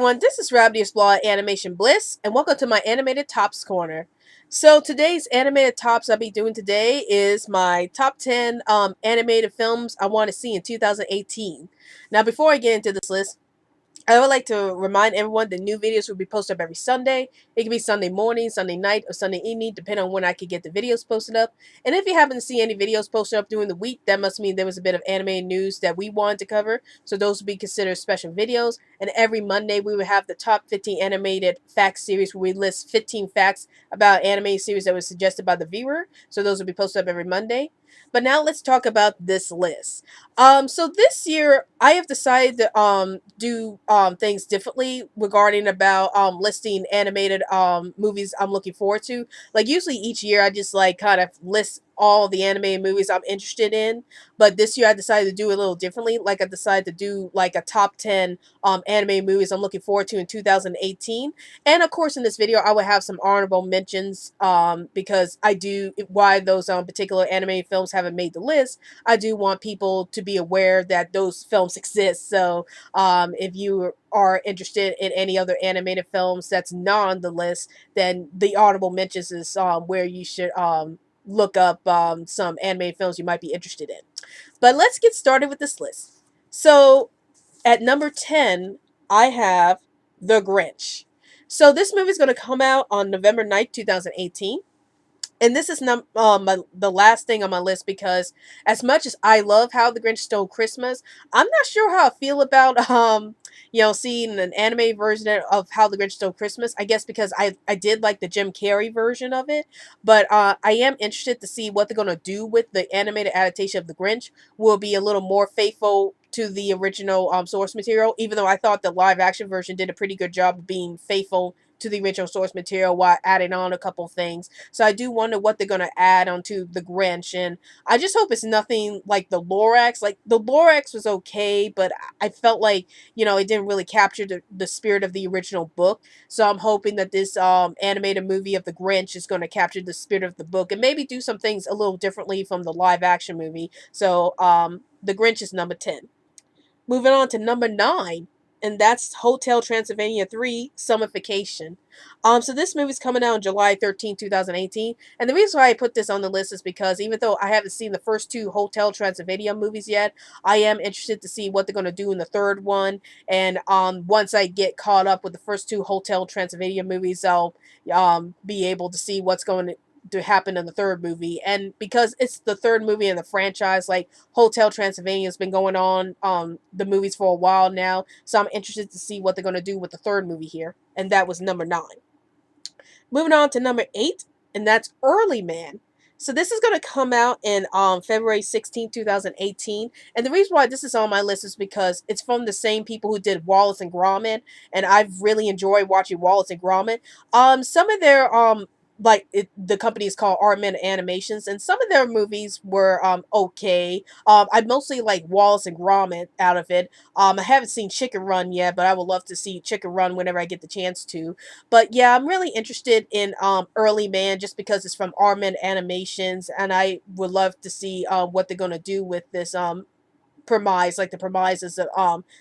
everyone, this is Rabbitearsblog Animation Bliss, and welcome to my Animated Tops Corner. So today's animated tops I'll be doing today is my top 10 animated films I want to see in 2018. Now before I get into this list, I would like to remind everyone that new videos will be posted up every Sunday. It can be Sunday morning, Sunday night, or Sunday evening, depending on when I can get the videos posted up. And if you happen to see any videos posted up during the week, that must mean there was a bit of anime news that we wanted to cover. So those would be considered special videos. And every Monday, we would have the top 15 animated facts series where we list 15 facts about anime series that was suggested by the viewer. So those will be posted up every Monday. But now let's talk about this list. So this year I have decided to do things differently regarding about listing animated movies I'm looking forward to. Like usually each year I just like kind of list all the animated movies I'm interested in, but this year I decided to do it a little differently. Like I decided to do like a top 10 anime movies I'm looking forward to in 2018. And of course in this video I will have some honorable mentions because I do why those particular animated films haven't made the list. I do want people to be aware that those films exist. So if you are interested in any other animated films that's not on the list, then the honorable mentions is where you should look up some animated films you might be interested in. But let's get started with this list. So at number 10, I have The Grinch. So this movie is going to come out on November 9th, 2018. And this is the last thing on my list because as much as I love How the Grinch Stole Christmas, I'm not sure how I feel about seeing an anime version of How the Grinch Stole Christmas. I guess because I did like the Jim Carrey version of it, but I am interested to see what they're gonna do with the animated adaptation of the Grinch. Will it be a little more faithful to the original source material, even though I thought the live action version did a pretty good job of being faithful to the original source material while adding on a couple things. So I do wonder what they're going to add onto the Grinch, and I just hope it's nothing like the Lorax. Like the Lorax was okay, but I felt like it didn't really capture the spirit of the original book. So I'm hoping that this animated movie of the Grinch is going to capture the spirit of the book and maybe do some things a little differently from the live action movie. So the Grinch is number 10. Moving on to number 9, and that's Hotel Transylvania 3 Summification. So this movie's coming out on July 13, 2018. And the reason why I put this on the list is because even though I haven't seen the first 2 Hotel Transylvania movies yet, I am interested to see what they're going to do in the third one. And once I get caught up with the first 2 Hotel Transylvania movies, I'll be able to see what's going to happen in the third movie. And because it's the third movie in the franchise, like Hotel Transylvania has been going on the movies for a while now, so I'm interested to see what they're going to do with the third movie here. And that was number 9. Moving on to number 8, and that's Early Man. So this is going to come out in February 16, 2018. And the reason why this is on my list is because it's from the same people who did Wallace and Gromit, and I've really enjoyed watching Wallace and Gromit. Some of their the company is called Aardman Animations, and some of their movies were okay. I mostly like Wallace and Gromit out of it. I haven't seen Chicken Run yet, but I would love to see Chicken Run whenever I get the chance to. But yeah, I'm really interested in Early Man just because it's from Aardman Animations, and I would love to see what they're gonna do with this premise. Like the premise is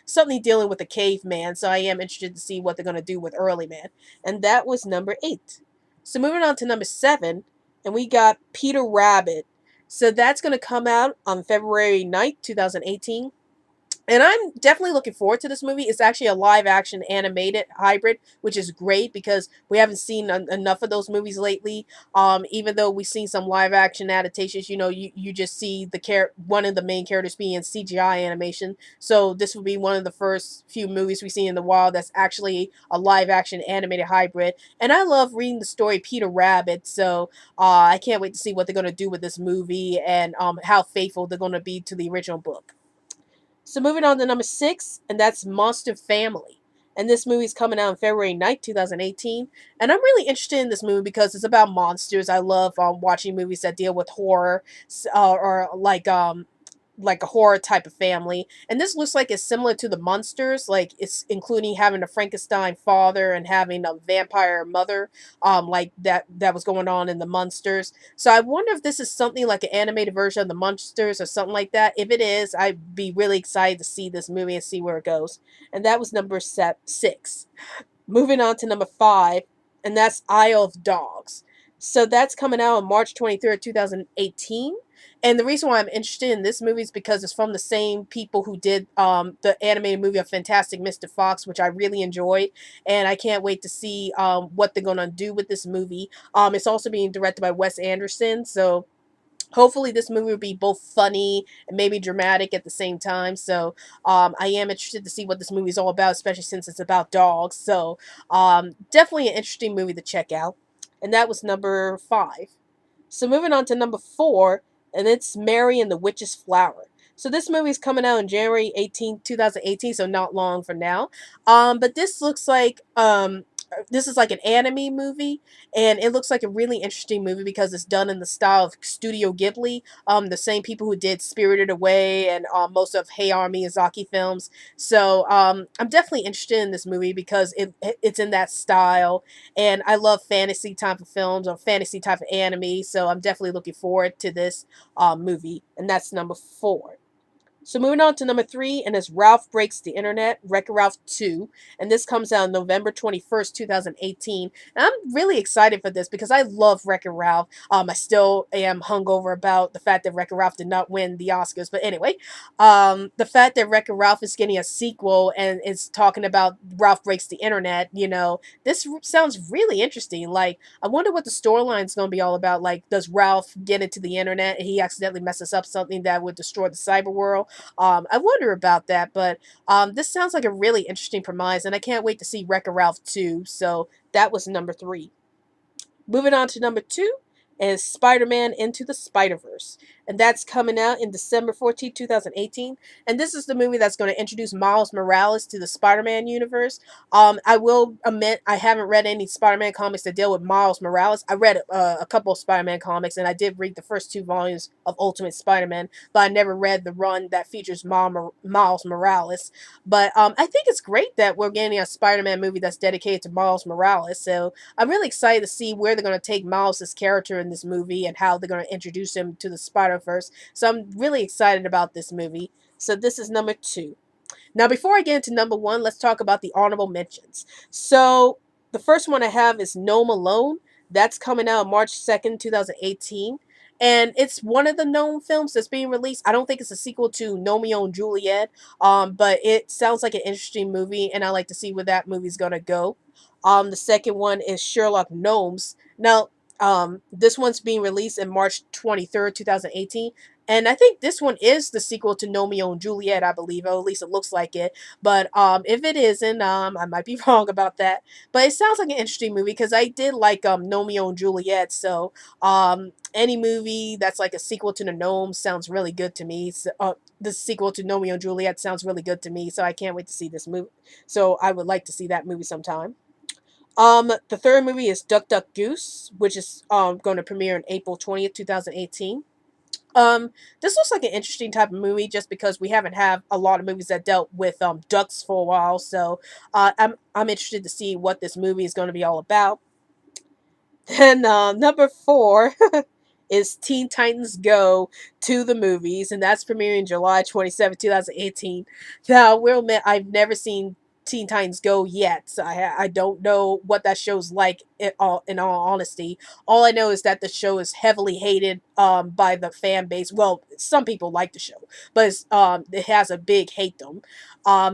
something dealing with a caveman, so I am interested to see what they're gonna do with Early Man. And that was number 8. So moving on to number 7, and we got Peter Rabbit. So that's going to come out on February 9th, 2018. And I'm definitely looking forward to this movie. It's actually a live-action animated hybrid, which is great because we haven't seen enough of those movies lately. Even though we've seen some live-action adaptations, you just see one of the main characters being CGI animation. So this will be one of the first few movies we see in the wild that's actually a live-action animated hybrid. And I love reading the story Peter Rabbit, so I can't wait to see what they're going to do with this movie and how faithful they're going to be to the original book. So moving on to number 6, and that's Mustve Family. And this movie's coming out on February 9th, 2018. And I'm really interested in this movie because it's about monsters. I love watching movies that deal with horror or like like a horror type of family, and this looks like it's similar to the Munsters, like it's including having a Frankenstein father and having a vampire mother, like that was going on in the Munsters. So I wonder if this is something like an animated version of the Munsters or something like that. If it is, I'd be really excited to see this movie and see where it goes. And that was number 6. Moving on to number 5, and that's Isle of Dogs. So that's coming out on March 23rd, 2018. And the reason why I'm interested in this movie is because it's from the same people who did the animated movie of Fantastic Mr. Fox, which I really enjoyed. And I can't wait to see what they're going to do with this movie. It's also being directed by Wes Anderson. So hopefully this movie will be both funny and maybe dramatic at the same time. So I am interested to see what this movie is all about, especially since it's about dogs. So definitely an interesting movie to check out. And that was number 5. So moving on to number 4, and it's Mary and the Witch's Flower. So this movie is coming out on January 18th, 2018, so not long from now. But this looks like this is like an anime movie, and it looks like a really interesting movie because it's done in the style of Studio Ghibli, the same people who did Spirited Away and most of Hayao Miyazaki films. So I'm definitely interested in this movie because it's in that style, and I love fantasy type of films or fantasy type of anime. So I'm definitely looking forward to this movie, and that's number 4. So moving on to number 3, and it's Ralph Breaks the Internet, WreckIt Ralph 2, and this comes out on November 21st, 2018. And I'm really excited for this because I love WreckIt Ralph. I still am hungover about the fact that WreckIt Ralph did not win the Oscars, but anyway, the fact that WreckIt Ralph is getting a sequel and it's talking about Ralph Breaks the Internet, this sounds really interesting. Like, I wonder what the storyline is going to be all about. Like, does Ralph get into the internet and he accidentally messes up something that would destroy the cyber world? I wonder about that, but this sounds like a really interesting premise, and I can't wait to see Wreck-It Ralph 2. So that was number 3. Moving on to number 2 is Spider-Man Into the Spider-Verse. And that's coming out in December 14th, 2018. And this is the movie that's going to introduce Miles Morales to the Spider-Man universe. I will admit I haven't read any Spider-Man comics that deal with Miles Morales. I read a couple of Spider-Man comics, and I did read the first 2 volumes of Ultimate Spider-Man, but I never read the run that features Miles Morales. But I think it's great that we're getting a Spider-Man movie that's dedicated to Miles Morales. So I'm really excited to see where they're going to take Miles' character in this movie and how they're going to introduce him to the Spider-Verse. So I'm really excited about this movie. So this is number 2. Now, before I get into number 1, let's talk about the honorable mentions. So the first one I have is Gnome Alone. That's coming out March 2nd, 2018. And it's one of the Gnome films that's being released. I don't think it's a sequel to Romeo and Juliet, but it sounds like an interesting movie, and I like to see where that movie's going to go. The second one is Sherlock Gnomes. Now, this one's being released in March 23rd, 2018. And I think this one is the sequel to Romeo and Juliet, I believe, or at least it looks like it. But if it isn't, I might be wrong about that. But it sounds like an interesting movie because I did like Romeo and Juliet. So any movie that's like a sequel to the Gnomes sounds really good to me. So, the sequel to Romeo and Juliet sounds really good to me. So I can't wait to see this movie. So I would like to see that movie sometime. The third movie is Duck Duck Goose, which is going to premiere on April 20th, 2018. This looks like an interesting type of movie just because we haven't had a lot of movies that dealt with ducks for a while. So I'm interested to see what this movie is going to be all about. Then number 4 is Teen Titans Go to the movies, and that's premiering July 27th, 2018. Now, I will admit I've never seen Teen Titans Go yet, so I don't know what that show's like in all honesty. All I know is that the show is heavily hated by the fan base. Well, some people like the show, but it has a big hatedom.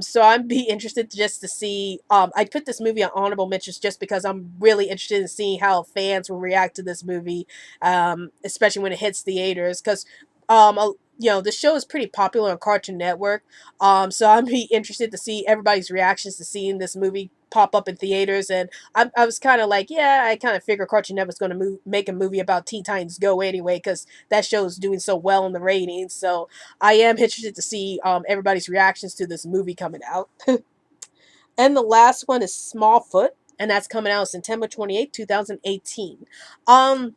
So I'd be interested just to see. I put this movie on honorable mentions just because I'm really interested in seeing how fans will react to this movie, especially when it hits theaters. Because the show is pretty popular on Cartoon Network. So I'd be interested to see everybody's reactions to seeing this movie pop up in theaters. And I was kind of like, yeah, I kind of figure Cartoon Network's going to make a movie about Teen Titans Go anyway, because that show is doing so well in the ratings. So I am interested to see everybody's reactions to this movie coming out. And the last one is Smallfoot, and that's coming out September 28th, 2018. Um,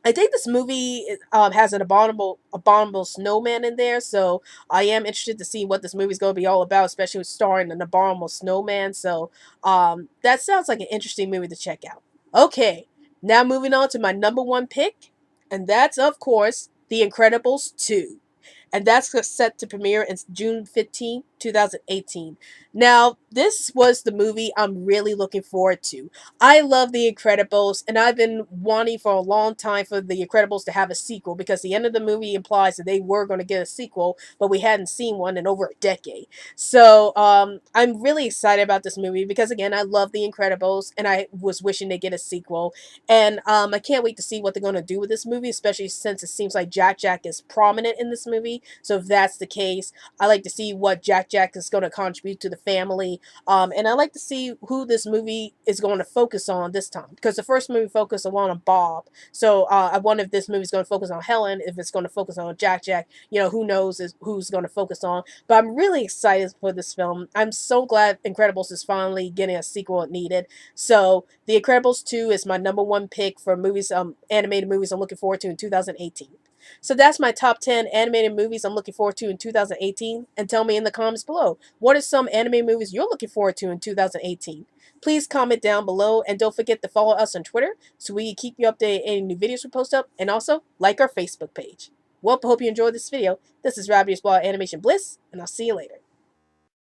I think this movie has an abominable snowman in there, so I am interested to see what this movie's going to be all about, especially with starring an abominable snowman. So that sounds like an interesting movie to check out. Okay, now moving on to my number one pick, and that's of course The Incredibles 2, and that's set to premiere in June 15th, 2018. Now, this was the movie I'm really looking forward to. I love The Incredibles, and I've been wanting for a long time for The Incredibles to have a sequel because the end of the movie implies that they were going to get a sequel, but we hadn't seen one in over a decade. So I'm really excited about this movie because, again, I love The Incredibles, and I was wishing they get a sequel. And I can't wait to see what they're going to do with this movie, especially since it seems like Jack Jack is prominent in this movie. So if that's the case, I like to see what Jack Jack is going to contribute to the family. And I like to see who this movie is going to focus on this time, because the first movie focused a lot on Bob. So I wonder if this movie is going to focus on Helen, if it's going to focus on Jack Jack. You know, who knows who's going to focus on. But I'm really excited for this film. I'm so glad Incredibles is finally getting a sequel it needed. So The Incredibles 2 is my number one pick for movies, animated movies I'm looking forward to in 2018. So that's my top 10 animated movies I'm looking forward to in 2018. And tell me in the comments below, what are some animated movies you're looking forward to in 2018? Please comment down below, and don't forget to follow us on Twitter so we can keep you updated any new videos we post up, and also like our Facebook page. Well, I hope you enjoyed this video. This is Rabbitearsblog Animation Bliss, and I'll see you later.